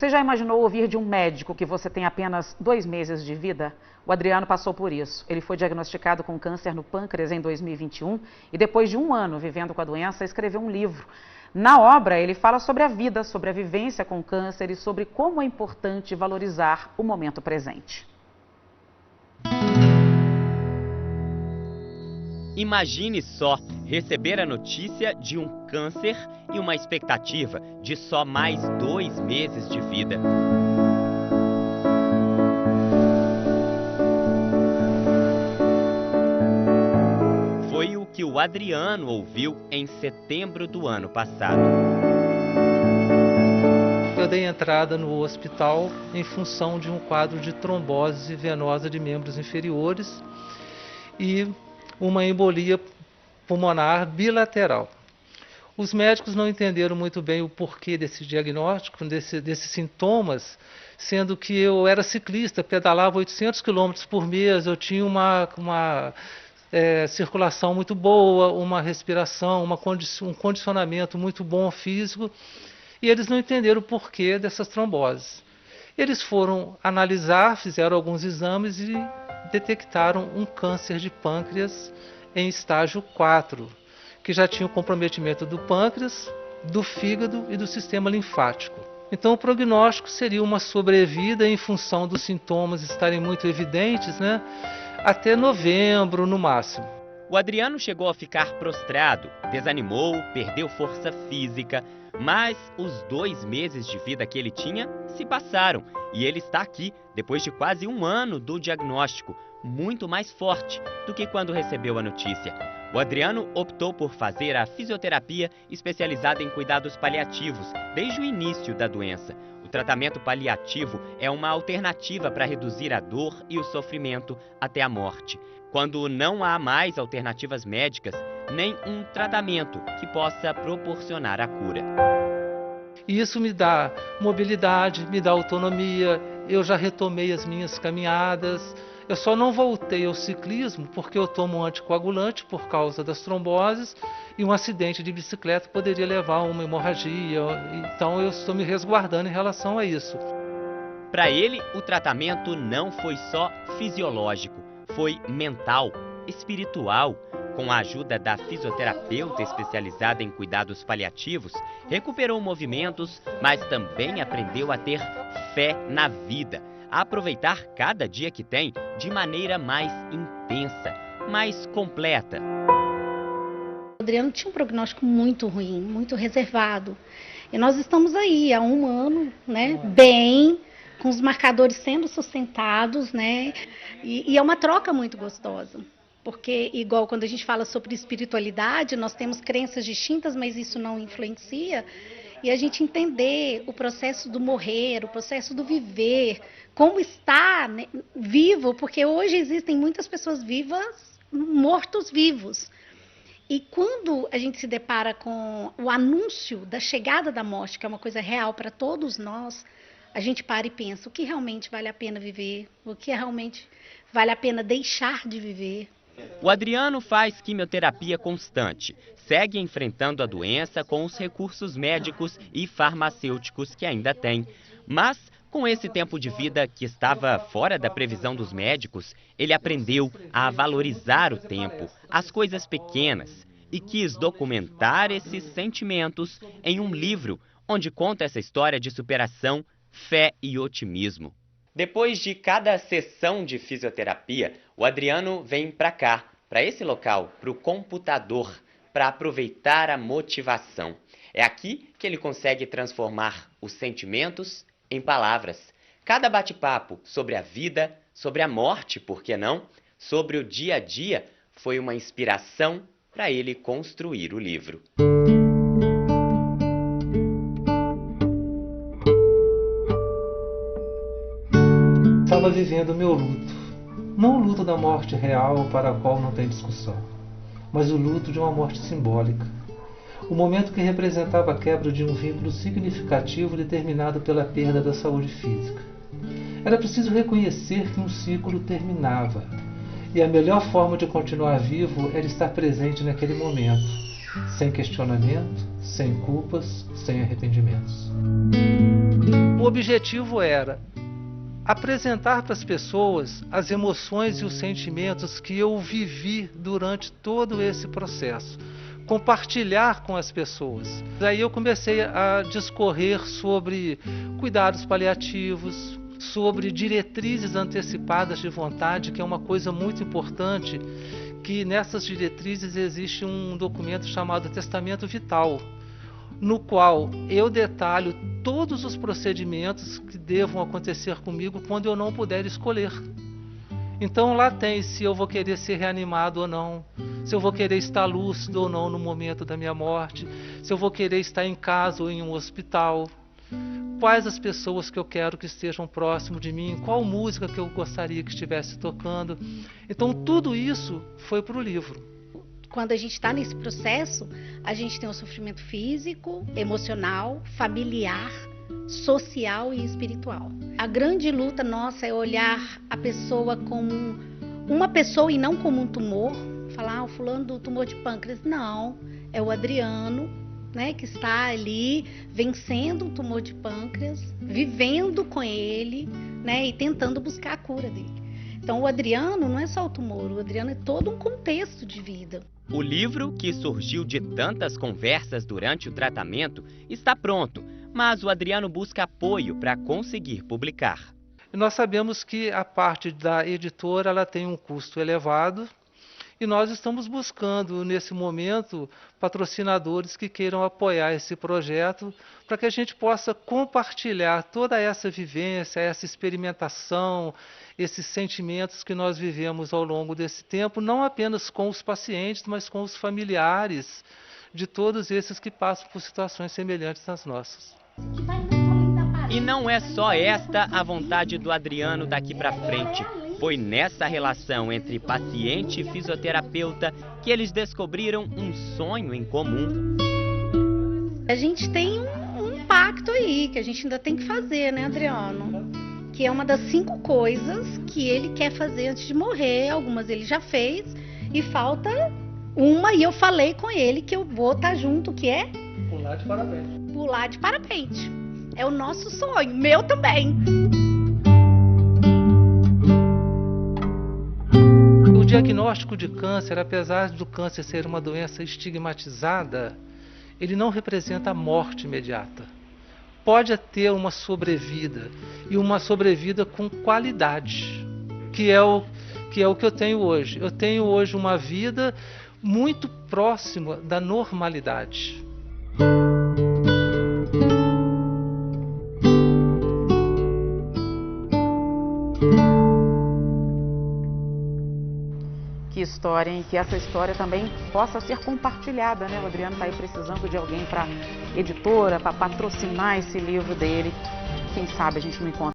Você já imaginou ouvir de um médico que você tem apenas 2 meses de vida? O Adriano passou por isso. Ele foi diagnosticado com câncer no pâncreas em 2021 e depois de 1 ano vivendo com a doença, escreveu um livro. Na obra, ele fala sobre a vida, sobre a vivência com câncer e sobre como é importante valorizar o momento presente. Imagine só receber a notícia de um câncer e uma expectativa de só mais 2 meses de vida. Foi o que o Adriano ouviu em setembro do ano passado. Eu dei entrada no hospital em função de um quadro de trombose venosa de membros inferiores e uma embolia pulmonar bilateral. Os médicos não entenderam muito bem o porquê desse diagnóstico, desses sintomas, sendo que eu era ciclista, pedalava 800 km por mês, eu tinha uma circulação muito boa, uma respiração, um condicionamento muito bom físico, e eles não entenderam o porquê dessas tromboses. Eles foram analisar, fizeram alguns exames e detectaram um câncer de pâncreas em estágio 4, que já tinha o comprometimento do pâncreas, do fígado e do sistema linfático. Então o prognóstico seria uma sobrevida em função dos sintomas estarem muito evidentes, né, até novembro no máximo. O Adriano chegou a ficar prostrado, desanimou, perdeu força física, mas os 2 meses de vida que ele tinha se passaram e ele está aqui depois de quase 1 ano do diagnóstico, muito mais forte do que quando recebeu a notícia. O Adriano optou por fazer a fisioterapia especializada em cuidados paliativos desde o início da doença. O tratamento paliativo é uma alternativa para reduzir a dor e o sofrimento até a morte. Quando não há mais alternativas médicas, nem um tratamento que possa proporcionar a cura. E isso me dá mobilidade, me dá autonomia, eu já retomei as minhas caminhadas. Eu só não voltei ao ciclismo porque eu tomo um anticoagulante por causa das tromboses e um acidente de bicicleta poderia levar a uma hemorragia, então eu estou me resguardando em relação a isso. Para ele, o tratamento não foi só fisiológico, foi mental, espiritual. Com a ajuda da fisioterapeuta especializada em cuidados paliativos, recuperou movimentos, mas também aprendeu a ter fé na vida, a aproveitar cada dia que tem de maneira mais intensa, mais completa. O Adriano tinha um prognóstico muito ruim, muito reservado. E nós estamos aí há 1 ano, né, bem, com os marcadores sendo sustentados, né, e é uma troca muito gostosa. Porque, igual quando a gente fala sobre espiritualidade, nós temos crenças distintas, mas isso não influencia. E a gente entender o processo do morrer, o processo do viver, como está, né, vivo, porque hoje existem muitas pessoas vivas, mortos-vivos. E quando a gente se depara com o anúncio da chegada da morte, que é uma coisa real para todos nós, a gente para e pensa o que realmente vale a pena viver, o que realmente vale a pena deixar de viver. O Adriano faz quimioterapia constante, segue enfrentando a doença com os recursos médicos e farmacêuticos que ainda tem. Mas, com esse tempo de vida que estava fora da previsão dos médicos, ele aprendeu a valorizar o tempo, as coisas pequenas, e quis documentar esses sentimentos em um livro onde conta essa história de superação, fé e otimismo. Depois de cada sessão de fisioterapia, o Adriano vem para cá, para esse local, para o computador, para aproveitar a motivação. É aqui que ele consegue transformar os sentimentos em palavras. Cada bate-papo sobre a vida, sobre a morte, por que não, sobre o dia a dia, foi uma inspiração para ele construir o livro. Estava vivendo o meu luto. Não o luto da morte real para a qual não tem discussão, mas o luto de uma morte simbólica. O momento que representava a quebra de um vínculo significativo determinado pela perda da saúde física. Era preciso reconhecer que um ciclo terminava, e a melhor forma de continuar vivo era estar presente naquele momento, sem questionamento, sem culpas, sem arrependimentos. O objetivo era apresentar para as pessoas as emoções e os sentimentos que eu vivi durante todo esse processo, compartilhar com as pessoas. Daí eu comecei a discorrer sobre cuidados paliativos, sobre diretrizes antecipadas de vontade, que é uma coisa muito importante, que nessas diretrizes existe um documento chamado Testamento Vital, no qual eu detalho todos os procedimentos que devam acontecer comigo quando eu não puder escolher. Então lá tem se eu vou querer ser reanimado ou não, se eu vou querer estar lúcido ou não no momento da minha morte, se eu vou querer estar em casa ou em um hospital, quais as pessoas que eu quero que estejam próximo de mim, qual música que eu gostaria que estivesse tocando. Então tudo isso foi para o livro. Quando a gente está nesse processo, a gente tem um sofrimento físico, emocional, familiar, social e espiritual. A grande luta nossa é olhar a pessoa como uma pessoa e não como um tumor. Falar, o fulano do tumor de pâncreas. Não, é o Adriano, né, que está ali vencendo o tumor de pâncreas, vivendo com ele, né, e tentando buscar a cura dele. Então o Adriano não é só o tumor, o Adriano é todo um contexto de vida. O livro, que surgiu de tantas conversas durante o tratamento, está pronto, mas o Adriano busca apoio para conseguir publicar. Nós sabemos que a parte da editora ela tem um custo elevado e nós estamos buscando, nesse momento, patrocinadores que queiram apoiar esse projeto para que a gente possa compartilhar toda essa vivência, essa experimentação, esses sentimentos que nós vivemos ao longo desse tempo, não apenas com os pacientes, mas com os familiares de todos esses que passam por situações semelhantes às nossas. E não é só esta a vontade do Adriano daqui para frente. Foi nessa relação entre paciente e fisioterapeuta que eles descobriram um sonho em comum. A gente tem um pacto aí que a gente ainda tem que fazer, né, Adriano? Que é uma das 5 coisas que ele quer fazer antes de morrer. Algumas ele já fez e falta uma, e eu falei com ele que eu vou estar junto, que é Pular de parapente. Pular de parapente. É o nosso sonho, meu também. O diagnóstico de câncer, apesar do câncer ser uma doença estigmatizada, ele não representa a morte imediata. Pode ter uma sobrevida, e uma sobrevida com qualidade, que é o que eu tenho hoje. Eu tenho hoje uma vida muito próxima da normalidade. Que história, hein? Que essa história também possa ser compartilhada, né? O Adriano está aí precisando de alguém para editora, para patrocinar esse livro dele. Quem sabe a gente não encontra